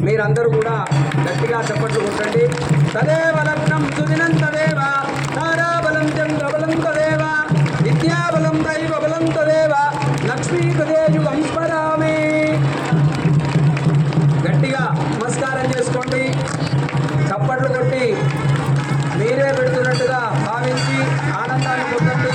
మీరందరూ కూడా గట్టిగా చప్పట్లు కొట్టండి. తదేవ లగ్నం సుదినం తదేవ తారాబలం చంద్రబలం తదేవ విద్యాబలం దైవబలం తదేవ లక్ష్మీపదేయుగం స్మరామి. గట్టిగా నమస్కారం చేసుకోండి. చప్పట్లు కొట్టి మీరే పెడుతున్నట్టుగా భావించి ఆనందాన్ని పొందండి.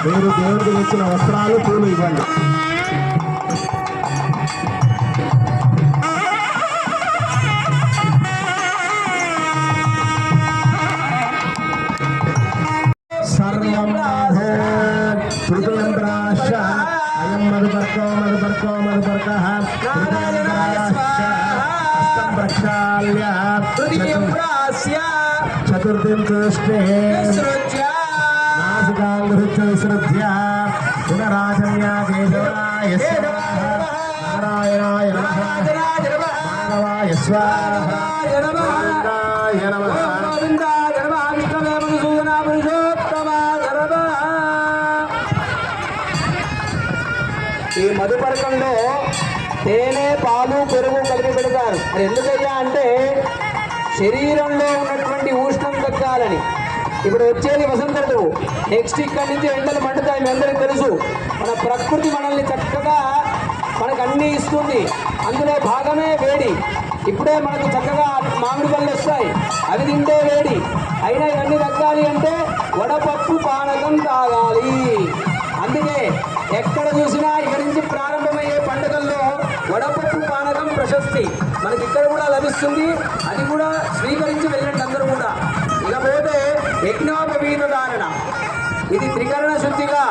మీరు దేవుడికి ఇచ్చిన వస్త్రాలు పూలు ఇవ్వండి. సర్వం శృతుయంత్రాశ అయం మధుపర్కో మధుపర్కో మధుపర్క ప్రక్షాళ్య చతుర్థిం కృష్ణే విసృజ్య పునరాజన్యా కేశవాయ నారాయణాయ మాధవాయ స్వాహాయ నమః. ఈ మధుపరకంలో తేనె పాలు పెరుగు కలిపి పెడతారు. అది ఎందుకయ్యా అంటే శరీరంలో ఉన్నటువంటి ఉష్ణం తగ్గాలని. ఇప్పుడు వచ్చేది వసంత ఋతువు. నెక్స్ట్ ఇక్కడి నుంచి ఎండలు మండుతాయి. మీ అందరికీ తెలుసు. మన ప్రకృతి మనల్ని చక్కగా మనకు అన్నీ ఇస్తుంది. అందులో భాగమే వేడి. ఇప్పుడే మనకు చక్కగా మామిడి పళ్ళు వస్తాయి, అవి తింటే వేడి. అయినా ఇవన్నీ తగ్గాలి అంటే వడపప్పు పానకం తాగాలి. అందుకే ఎక్కడ చూసినా ఇక్కడి నుంచి ప్రారంభమయ్యే పండుగల్లో వడపప్పు పానకం ప్రశస్తి మనకి ఇక్కడ కూడా లభిస్తుంది. అది కూడా స్వీకరించి వెళ్ళండి అందరూ కూడా. ఇకపోతే యజ్ఞోపవీత ధారణ. ఇది త్రికరణ శుద్ధిగా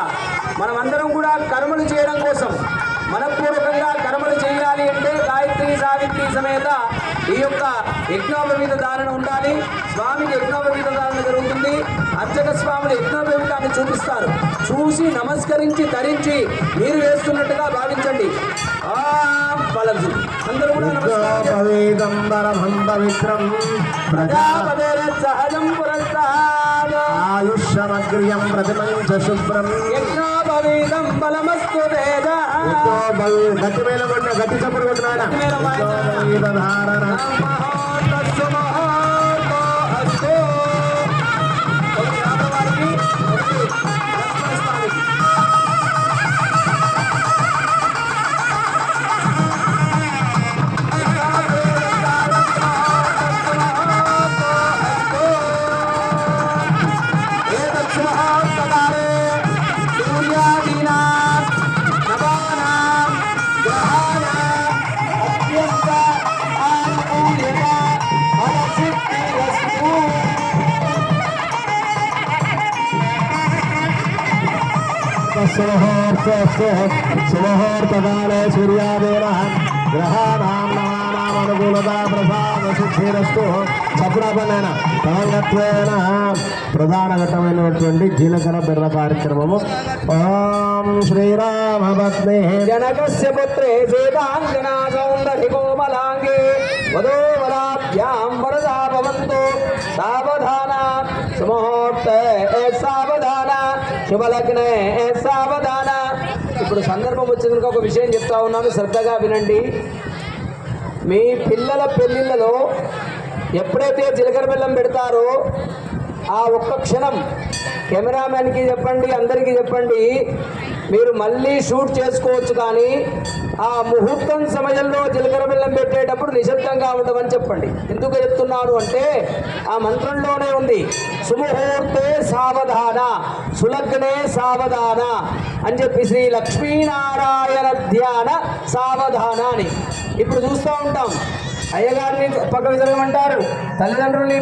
మనమందరం కూడా కర్మలు చేయడం కోసం మనపూర్వకంగా కర్మలు చేయాలి అంటే గాయత్రి సావిత్రి సమేత ఈ యొక్క యజ్ఞోపవీత ధారణ ఉండాలి. స్వామికి యజ్ఞోపవీత ధారణ జరుగుతుంది. అర్చక స్వాములు యజ్ఞోపవీతాన్ని చూపిస్తారు. చూసి నమస్కరించి ధరించి మీరు వేస్తున్నట్టుగా భావించండి. అందరూ కూడా సహజం ఆయుష్యమగ్రియం ప్రతిమంచ శుభ్రం యజ్ఞోపవీతం బలమస్తు తేజ. గట్టి మేల కొట్టిన గట్టి చప్పుడు కొట్టినాయన ధారణ సుముహూర్తకాలే సూర్యాదేవ గ్రహాణాం నవానాం అనుకూలతా ప్రసాద సిద్ధిరస్తు. చప్పుడాపన్నైన తరంగత్వేన ప్రధాన ఘట్టమైనటువంటి జీలకర్ర బెర్ర కార్యక్రమము. ఓం శ్రీరామ పత్ని జనకస్య పుత్రే సీతాంజనా సౌందర్య కోమలాంగే వధూవరాభ్యాం వరదా భవంతు. సావధాన సుముహూర్తే సావధాన శుభలగ్నే సావధాన. ఇప్పుడు సందర్భం వచ్చిందనుక ఒక విషయం చెప్తా ఉన్నాను, శ్రద్ధగా వినండి. మీ పిల్లల పెళ్ళిళ్ళలో ఎప్పుడైతే జీలకర్ర బెల్లం పెడతారో ఆ ఒక్క క్షణం కెమెరామ్యాన్కి చెప్పండి, అందరికీ చెప్పండి, మీరు మళ్ళీ షూట్ చేసుకోవచ్చు. కానీ ఆ ముహూర్తం సమయంలో జీలకర్ర బెల్లం పెట్టేటప్పుడు నిశ్శబ్దంగా ఉండమని చెప్పండి. ఎందుకు చెప్తున్నాను అంటే ఆ మంత్రంలోనే ఉంది, సుముహూర్తే సావధాన సులగ్నే సావధాన అని చెప్పి శ్రీ లక్ష్మీనారాయణ ధ్యాన సావధాన అని. ఇప్పుడు చూస్తూ ఉంటాం, అయ్యగారిని పక్కకు జరగమంటారు, తల్లిదండ్రుల్ని